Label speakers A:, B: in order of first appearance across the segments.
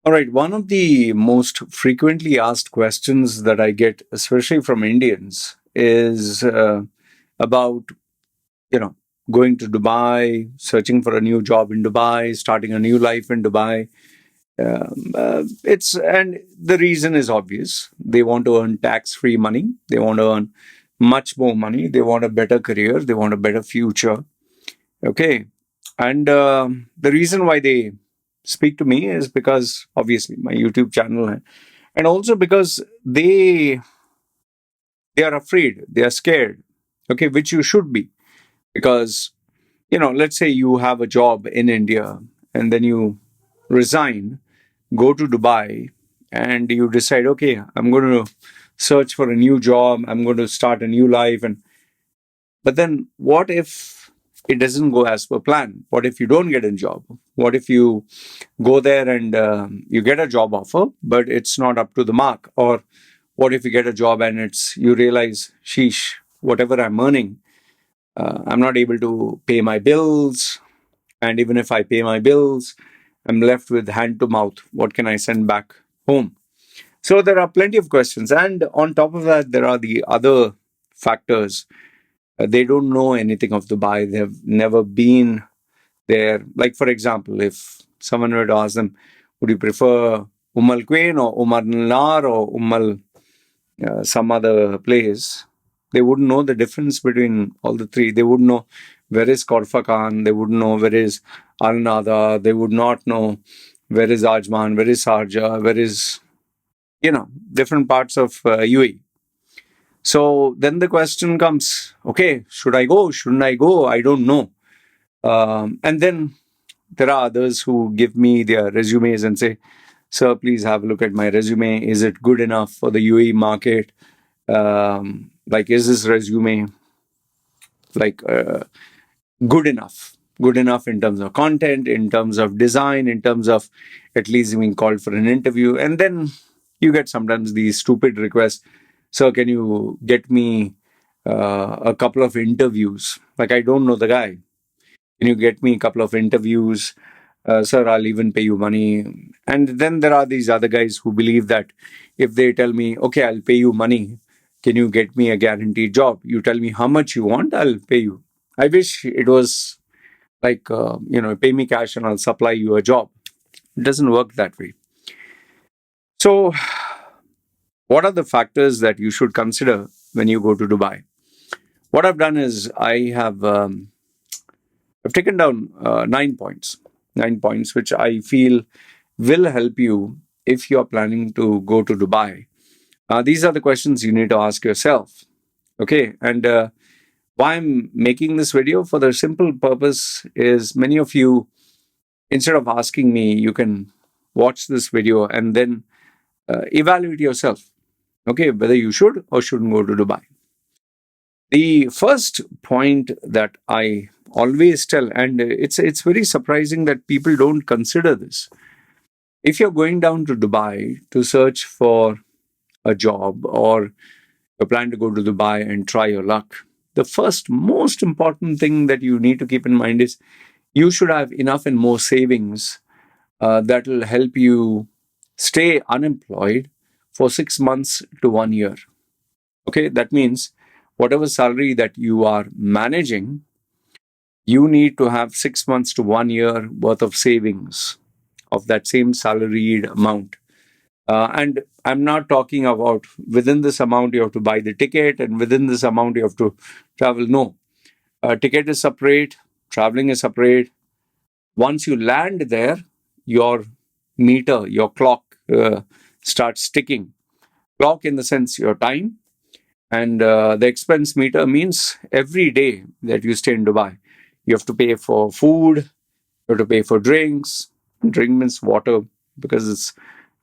A: All right. One of the most frequently asked questions that I get, especially from Indians, is about, you know, going to Dubai, searching for a new job in Dubai, starting a new life in Dubai. And the reason is obvious. They want to earn tax-free money. They want to earn much more money. They want a better career. They want a better future. Okay. And the reason why they speak to me is because obviously my YouTube channel, and also because they are afraid, they are scared. Okay, which you should be, because let's say you have a job in India and then you resign, go to Dubai, and you decide, okay, I'm going to search for a new job, I'm going to start a new life, and but then what if it doesn't go as per plan? What if you don't get a job? What if you go there and you get a job offer, but it's not up to the mark? Or what if you get a job and you realize, sheesh, whatever I'm earning, I'm not able to pay my bills. And even if I pay my bills, I'm left with hand to mouth. What can I send back home? So there are plenty of questions. And on top of that, there are the other factors. They don't know anything of Dubai. They've never been there. Like, for example, if someone were to ask them, would you prefer Al Quain or Al Nar or some other place? They wouldn't know the difference between all the three. They wouldn't know where is Korfakan. They wouldn't know where is Al Nada. They would not know where is Ajman, where is Sharjah, where is, different parts of UAE. So then the question comes, okay, should I go? Shouldn't I go? I don't know. And then there are others who give me their resumes and say, sir, please have a look at my resume. Is it good enough for the UAE market? Like, is this resume like good enough? Good enough in terms of content, in terms of design, in terms of at least being called for an interview. And then you get sometimes these stupid requests. So can you get me a couple of interviews? Like, I don't know the guy. Can you get me a couple of interviews? Sir, I'll even pay you money. And then there are these other guys who believe that if they tell me, okay, I'll pay you money, can you get me a guaranteed job? You tell me how much you want, I'll pay you. I wish it was like, pay me cash and I'll supply you a job. It doesn't work that way. So, what are the factors that you should consider when you go to Dubai? What I've done is I've taken down 9 points, 9 points, which I feel will help you if you're planning to go to Dubai. These are the questions you need to ask yourself. Okay. And why I'm making this video, for the simple purpose is, many of you, instead of asking me, you can watch this video and then evaluate yourself. Okay. Whether you should or shouldn't go to Dubai. The first point that I always tell, and it's very surprising that people don't consider this. If you're going down to Dubai to search for a job, or you plan to go to Dubai and try your luck, the first most important thing that you need to keep in mind is you should have enough and more savings that will help you stay unemployed for 6 months to 1 year. Okay, that means whatever salary that you are managing, you need to have 6 months to 1 year worth of savings of that same salaried amount. And I'm not talking about within this amount you have to buy the ticket and within this amount you have to travel. No, ticket is separate, traveling is separate. Once you land there, your meter, your clock starts ticking. Clock in the sense your time, and the expense meter means every day that you stay in Dubai, you have to pay for food, you have to pay for drinks. Drink means water, because it's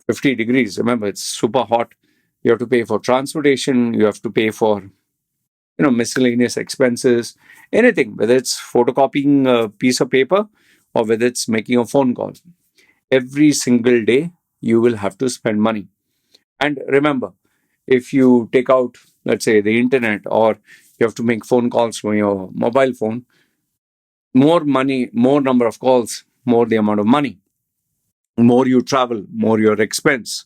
A: 50 degrees. Remember, it's super hot. You have to pay for transportation. You have to pay for, miscellaneous expenses, anything, whether it's photocopying a piece of paper or whether it's making a phone call. Every single day, you will have to spend money. And remember, if you take out, let's say, the internet, or you have to make phone calls from your mobile phone, more money, more number of calls, more the amount of money. more you travel, more your expense,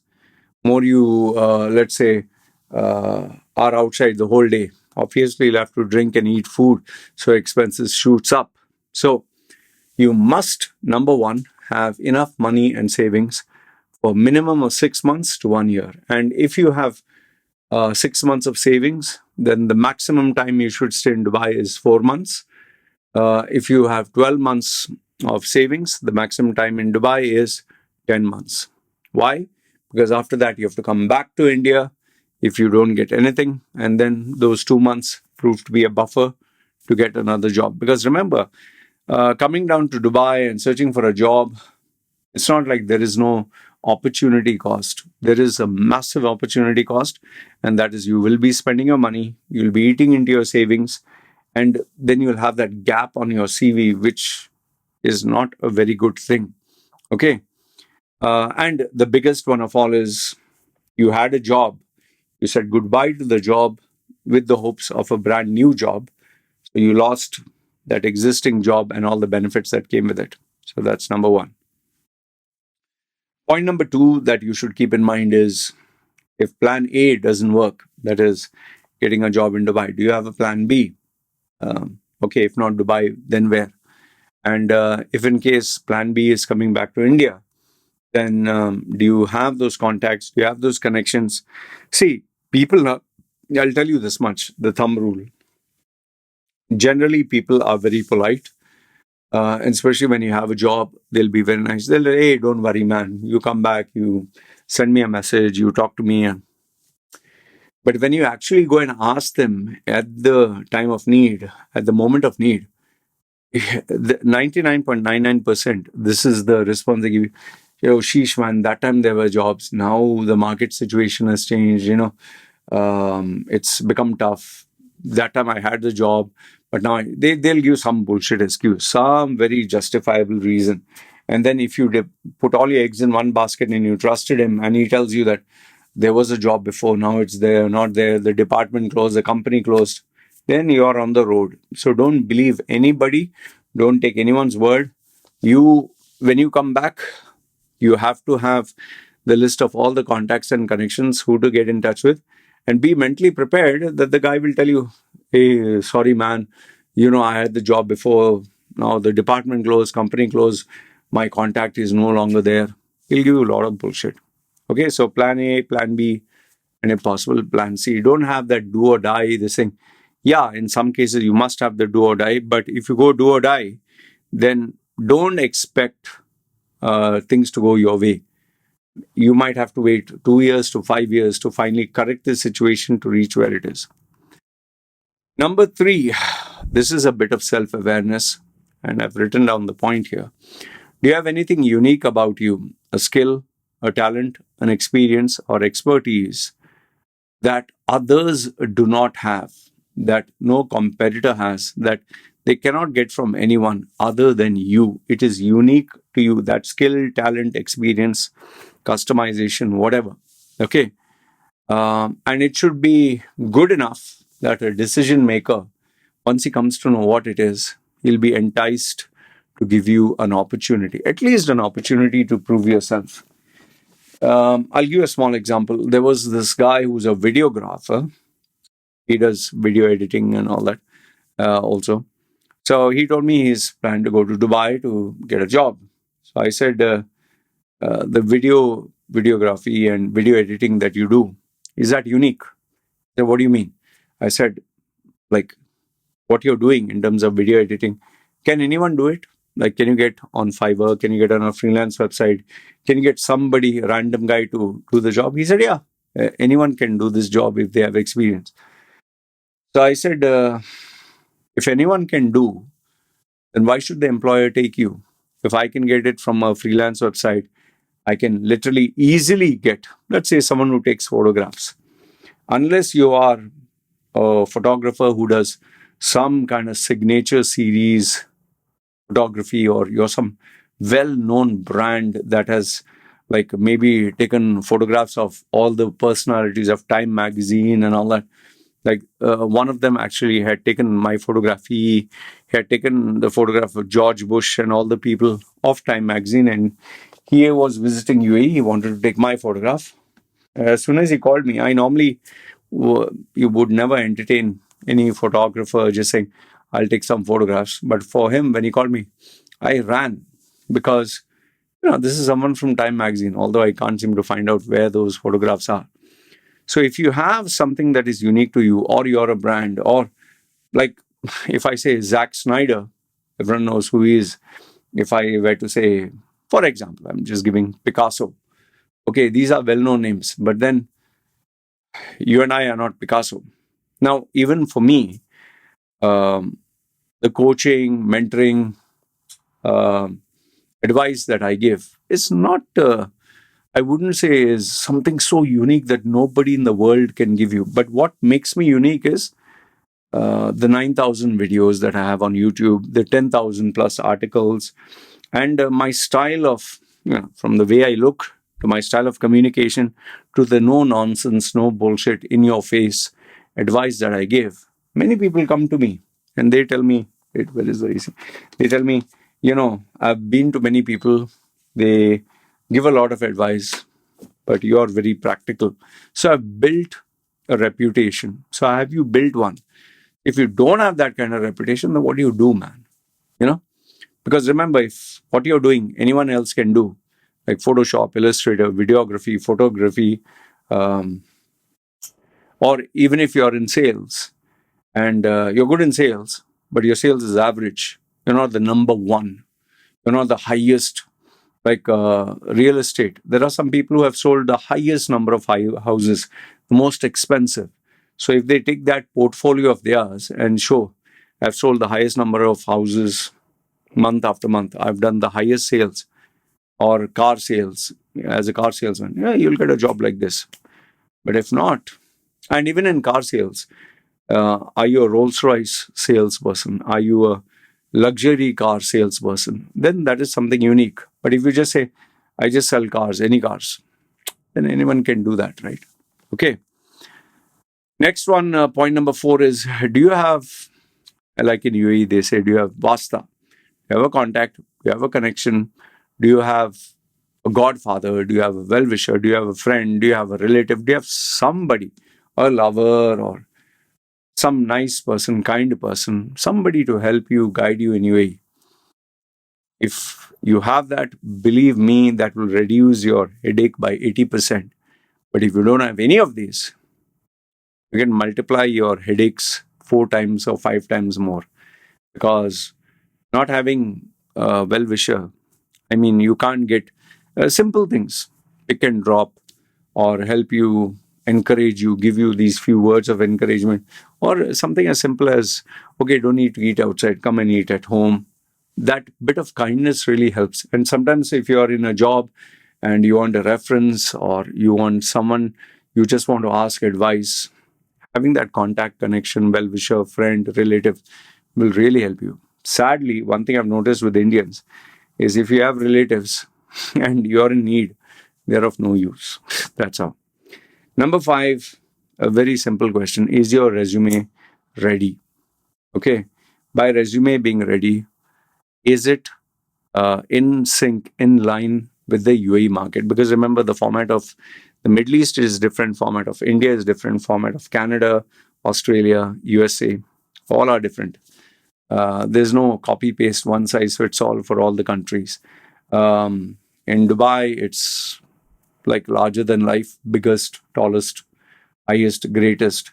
A: more you, let's say, are outside the whole day. Obviously, you'll have to drink and eat food, so expenses shoots up. So you must, number one, have enough money and savings for minimum of 6 months to 1 year. And if you have 6 months of savings, then the maximum time you should stay in Dubai is 4 months. If you have 12 months of savings, the maximum time in Dubai is 10 months. Why? Because after that, you have to come back to India if you don't get anything. And then those 2 months prove to be a buffer to get another job. Because remember, coming down to Dubai and searching for a job, it's not like there is no opportunity cost. There is a massive opportunity cost, and that is you will be spending your money, you'll be eating into your savings, and then you'll have that gap on your CV, which is not a very good thing. Okay. And the biggest one of all is you had a job, you said goodbye to the job with the hopes of a brand new job. So you lost that existing job and all the benefits that came with it. So that's number one. Point number two that you should keep in mind is if plan A doesn't work, that is getting a job in Dubai, do you have a plan B? Okay, if not Dubai, then where? And if in case plan B is coming back to India, then do you have those contacts? Do you have those connections? See, people, I'll tell you this much, the thumb rule. Generally, people are very polite. And especially when you have a job, they'll be very nice. They'll say, hey, don't worry, man. You come back, you send me a message, you talk to me. But when you actually go and ask them at the time of need, at the moment of need, 99.99%, this is the response they give you. Sheesh, man, that time there were jobs. Now the market situation has changed. It's become tough. That time I had the job, but now they'll give some bullshit excuse, some very justifiable reason. And then if you put all your eggs in one basket and you trusted him and he tells you that there was a job before, now it's there, not there, the department closed, the company closed, then you're on the road. So don't believe anybody. Don't take anyone's word. When you come back, you have to have the list of all the contacts and connections, who to get in touch with, and be mentally prepared that the guy will tell you, hey, sorry, man, I had the job before. Now the department closed, company closed, my contact is no longer there. He'll give you a lot of bullshit. Okay, so plan A, plan B, and if possible, plan C. Don't have that do or die, this thing. Yeah, in some cases, you must have the do or die, but if you go do or die, then don't expect things to go your way. You might have to wait 2 years to 5 years to finally correct the situation to reach where it is. Number three, this is a bit of self-awareness, and I've written down the point here. Do you have anything unique about you, a skill, a talent, an experience, or expertise that others do not have, that no competitor has, that they cannot get from anyone other than you? It is unique to you, that skill, talent, experience, customization, whatever. Okay. And it should be good enough that a decision maker, once he comes to know what it is, he'll be enticed to give you an opportunity, at least an opportunity to prove yourself. I'll give you a small example. There was this guy who's a videographer. He does video editing and all that also. So he told me he's planning to go to Dubai to get a job. So I said, the videography and video editing that you do, is that unique? He said, what do you mean? I said, like, what you're doing in terms of video editing, can anyone do it? Like, can you get on Fiverr? Can you get on a freelance website? Can you get somebody, a random guy, to do the job? He said, yeah, anyone can do this job if they have experience. So I said, if anyone can do, then why should the employer take you? If I can get it from a freelance website, I can literally easily get, let's say, someone who takes photographs. Unless you are a photographer who does some kind of signature series photography, or you're some well-known brand that has like maybe taken photographs of all the personalities of Time magazine and all that. Like one of them actually had taken my photograph. He had taken the photograph of George Bush and all the people of Time magazine, and He was visiting UAE. He wanted to take my photograph. As soon as he called me, I normally you would never entertain any photographer just saying, "I'll take some photographs." But for him, when he called me, I ran because this is someone from Time Magazine. Although I can't seem to find out where those photographs are. So if you have something that is unique to you, or you're a brand, or like if I say Zack Snyder, everyone knows who he is. If I were to say, for example, I'm just giving Picasso. Okay, these are well-known names, but then you and I are not Picasso. Now, even for me, um, the coaching, mentoring, um advice that I give is not, I wouldn't say is something so unique that nobody in the world can give you. But what makes me unique is the 9,000 videos that I have on YouTube, the 10,000 plus articles, and my style of, from the way I look to my style of communication to the no nonsense, no bullshit, in your face advice that I give. Many people come to me and they tell me, wait, where is the AC? They tell me, I've been to many people, they give a lot of advice, but you're very practical. So I've built a reputation. So have you built one? If you don't have that kind of reputation, then what do you do, man? You know? Because remember, if what you're doing, anyone else can do, like Photoshop, Illustrator, videography, photography, um, or even if you're in sales and you're good in sales, but your sales is average, you're not the number one, you're not the highest, like real estate. There are some people who have sold the highest number of houses, the most expensive. So if they take that portfolio of theirs and show, I've sold the highest number of houses month after month, I've done the highest sales, or car sales as a car salesman, yeah, you'll get a job like this. But if not, and even in car sales, are you a Rolls Royce salesperson? Are you a luxury car salesperson? Then that is something unique. But if you just say, I just sell cars, any cars, then anyone can do that, right? Okay. Next one, point number 4 is, do you have, like in UAE, they say, do you have Vasta? Do you have a contact? Do you have a connection? Do you have a godfather? Do you have a well-wisher? Do you have a friend? Do you have a relative? Do you have somebody, a lover, or some nice person, kind person, somebody to help you, guide you in UAE? If you have that, believe me, that will reduce your headache by 80%. But if you don't have any of these, you can multiply your headaches 4 times or 5 times more. Because not having a well-wisher, I mean, you can't get simple things, pick and drop, or help you, encourage you, give you these few words of encouragement, or something as simple as, okay, don't need to eat outside, come and eat at home. That bit of kindness really helps. And sometimes if you're in a job and you want a reference, or you want someone, you just want to ask advice, having that contact, connection, well-wisher, friend, relative will really help you. Sadly, one thing I've noticed with Indians is if you have relatives and you're in need, they're of no use. That's all. Number 5, a very simple question. Is your resume ready? Okay. By resume being ready, is it in sync, in line with the UAE market? Because remember, the format of the Middle East is different, format of India is different, format of Canada, Australia, USA, all are different. There's no copy paste, one size fits all for all the countries. In Dubai, it's like larger than life, biggest, tallest, highest, greatest.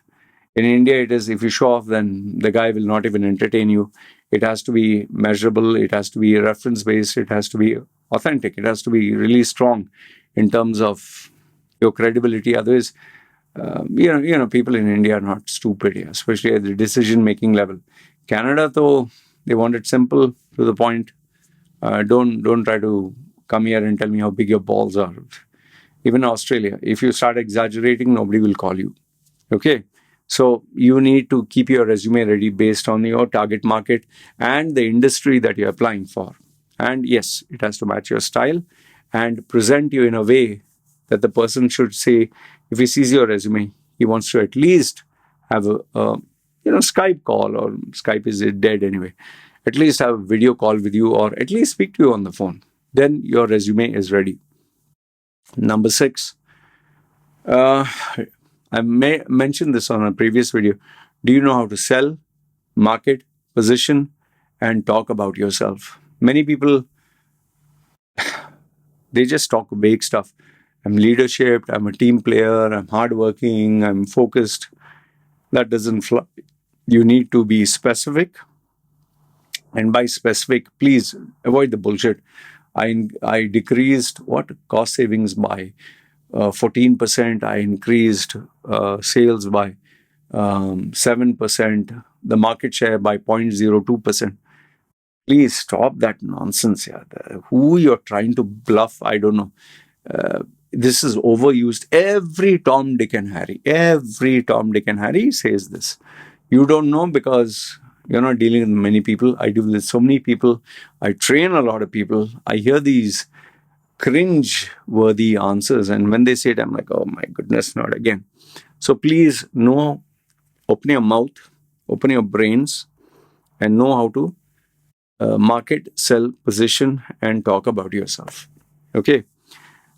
A: In India, it is, if you show off, then the guy will not even entertain you. It has to be measurable, it has to be reference based, it has to be authentic, it has to be really strong in terms of your credibility. Otherwise, people in India are not stupid, especially at the decision making level. Canada, though, they want it simple, to the point. Don't try to come here and tell me how big your balls are. Even Australia, if you start exaggerating, nobody will call you. Okay. So you need to keep your resume ready based on your target market and the industry that you're applying for. And yes, it has to match your style and present you in a way that the person should say, if he sees your resume, he wants to at least have a Skype call, or Skype is dead anyway. At least have a video call with you, or at least speak to you on the phone. then your resume is ready. Number 6, uh, I may mention this on a previous video. Do you know how to sell, market, position, and talk about yourself? Many people, they just talk vague stuff. I'm leadership, I'm a team player, I'm hardworking, I'm focused. That doesn't fly. You need to be specific. And by specific, please avoid the bullshit. I decreased what cost savings by 14%. I increased sales by 7%. The market share by 0.02%. Please stop that nonsense. Yeah. Who you're trying to bluff, I don't know. This is overused. Every Tom, Dick, and Harry says this. You don't know because you're not dealing with many people. I deal with so many people. I train a lot of people. I hear these cringe-worthy answers, and when they say it, I'm like, oh my goodness, not again. So please know, open your mouth, open your brains, and know how to market, sell, position, and talk about yourself. Okay.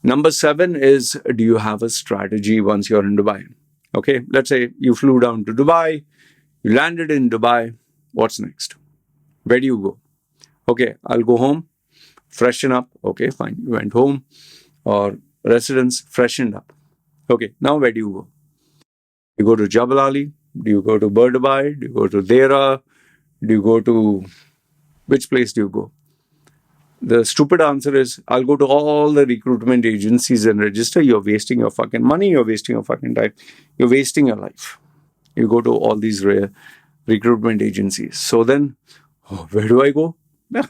A: Number 7 is, do you have a strategy once you're in Dubai? Okay. Let's say you flew down to Dubai, you landed in Dubai. What's next? Where do you go? Okay, I'll go home, freshen up. Okay, fine. You went home or residence, freshened up. Okay, now where do you go? You go to Jabal Ali? Do you go to Dubai? Do you go to Dera? Do you go to... Which place do you go? The stupid answer is, I'll go to all the recruitment agencies and register. You're wasting your fucking money. You're wasting your fucking time. You're wasting your life. You go to all these recruitment agencies. So then, where do I go? Yeah,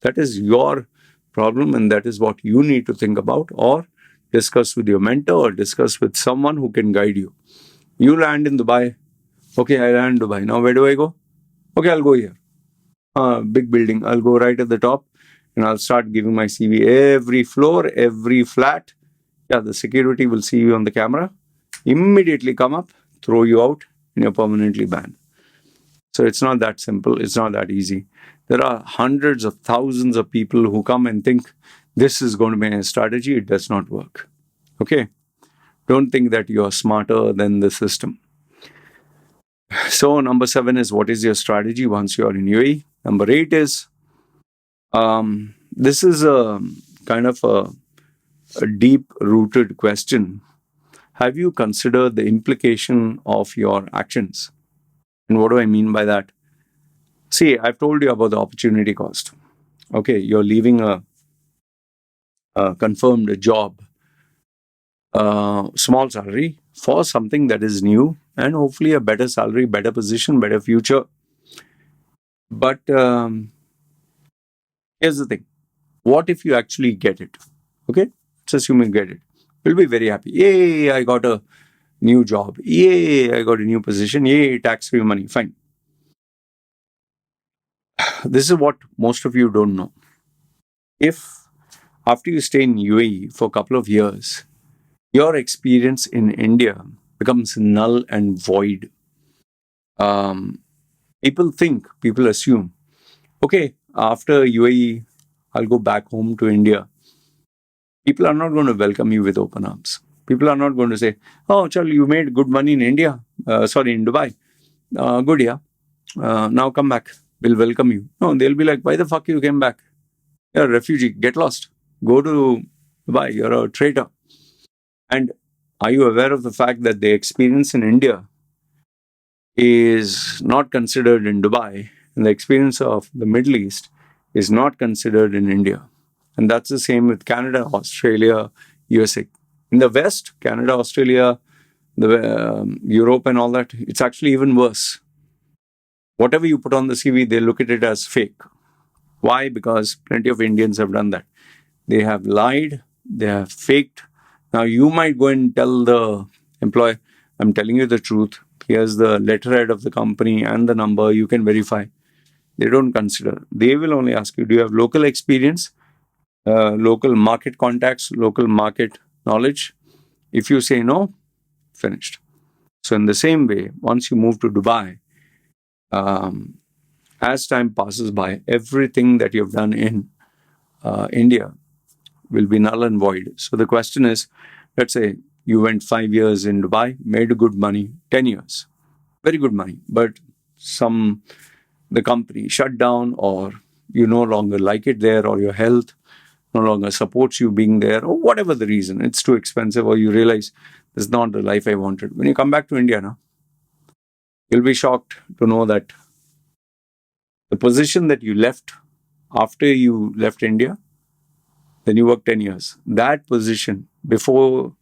A: that is your problem, and that is what you need to think about, or discuss with your mentor, or discuss with someone who can guide you. You land in Dubai. Okay, I land in Dubai. Now where do I go? Okay, I'll go here. Big building. I'll go right at the top, and I'll start giving my CV every floor, every flat. Yeah, the security will see you on the camera, immediately come up, throw you out, and you're permanently banned. So it's not that simple. It's not that easy. There are hundreds of thousands of people who come and think this is going to be a strategy. It does not work. Okay? Don't think that you are smarter than the system. So number 7 is, what is your strategy once you are in UAE? Number 8 is, this is a kind of a deep-rooted question. Have you considered the implication of your actions? And what do I mean by that? See, I've told you about the opportunity cost. Okay, you're leaving a confirmed job, small salary, for something that is new, and hopefully a better salary, better position, better future. But here's the thing. What if you actually get it? Okay, let's assume you get it. You'll be very happy. Yay, I got a new job. Yay, I got a new position. Yay, tax-free money. Fine. This is what most of you don't know. If after you stay in UAE for a couple of years, your experience in India becomes null and void. People assume, okay, after UAE, I'll go back home to India. People are not going to welcome you with open arms. People are not going to say, oh, Chal, you made good money in India. In Dubai. Good, yeah. Now come back. We'll welcome you. No, they'll be like, why the fuck you came back? You're a refugee. Get lost. Go to Dubai. You're a traitor. And are you aware of the fact that the experience in India is not considered in Dubai, and the experience of the Middle East is not considered in India? And that's the same with Canada, Australia, USA. In the West, Canada, Australia, Europe and all that, it's actually even worse. Whatever you put on the CV, they look at it as fake. Why? Because plenty of Indians have done that. They have lied, they have faked. Now you might go and tell the employer, I'm telling you the truth. Here's the letterhead of the company and the number, you can verify. They don't consider. They will only ask you, do you have local experience, local market contacts, local market knowledge? If you say no, finished. So in the same way, once you move to Dubai, as time passes by, everything that you've done in India will be null and void. So the question is, let's say you went 5 years in Dubai, made good money, 10 years, very good money, but the company shut down, or you no longer like it there, or your health no longer supports you being there, or whatever the reason, it's too expensive, or you realize this is not the life I wanted. When you come back to India now, you'll be shocked to know that the position that you left after you left India, then you worked 10 years. That position before,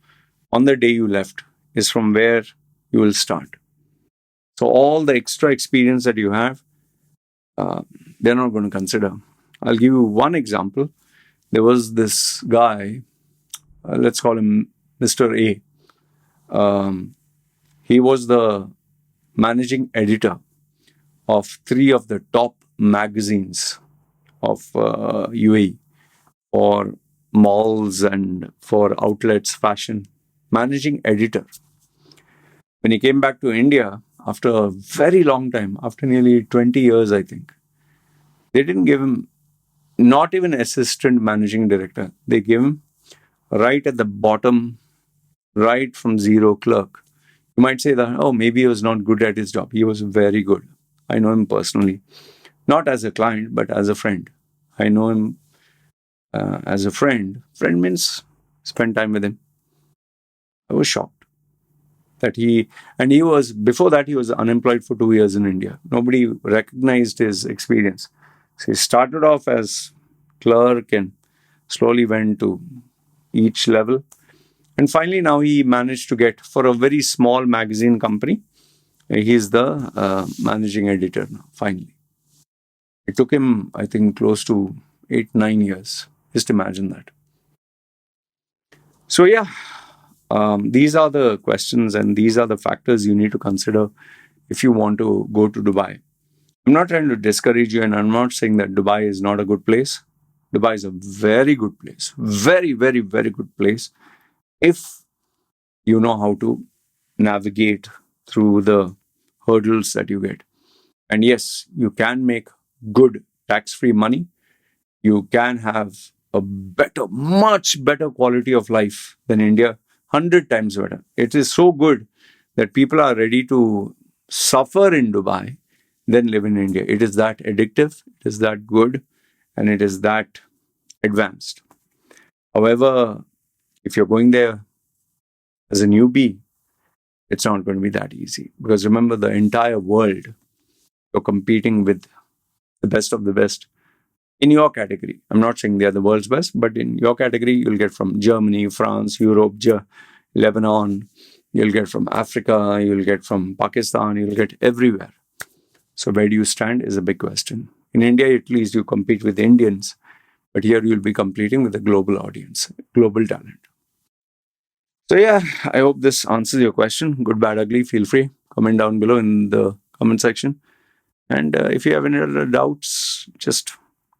A: on the day you left, is from where you will start. So all the extra experience that you have, they're not going to consider. I'll give you one example. There was this guy, let's call him Mr. A. He was the managing editor of 3 of the top magazines of UAE for malls and for outlets, fashion. Managing editor. When he came back to India after a very long time, after nearly 20 years, I think, they didn't give him not even assistant managing director. They gave him right at the bottom, right from zero, clerk. You might say that, oh, maybe he was not good at his job. He was very good. I know him personally, not as a client, but as a friend. I know him as a friend. Friend means spend time with him. I was shocked that he was, before that, he was unemployed for 2 years in India. Nobody recognized his experience. So he started off as clerk and slowly went to each level. And finally, now he managed to get, for a very small magazine company, he's the managing editor now, finally. It took him, I think, close to 8-9 years. Just imagine that. So yeah, these are the questions and these are the factors you need to consider if you want to go to Dubai. I'm not trying to discourage you, and I'm not saying that Dubai is not a good place. Dubai is a very good place. Very, very, very good place if you know how to navigate through the hurdles that you get. And yes, you can make good tax-free money. You can have a better, much better quality of life than India, 100 times better. It is so good that people are ready to suffer in Dubai than live in India. It is that addictive, it is that good, and it is that advanced. However, if you're going there as a newbie, it's not going to be that easy. Because remember, the entire world, you're competing with the best of the best in your category. I'm not saying they're the world's best, but in your category, you'll get from Germany, France, Europe, Lebanon, you'll get from Africa, you'll get from Pakistan, you'll get everywhere. So where do you stand is a big question. In India, at least you compete with Indians, but here you'll be competing with a global audience, global talent. So yeah, I hope this answers your question. Good, bad, ugly, feel free. Comment down below in the comment section. And if you have any other doubts, just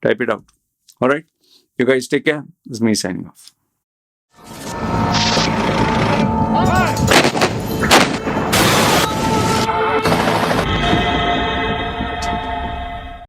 A: type it out. All right. You guys take care. This is me signing off.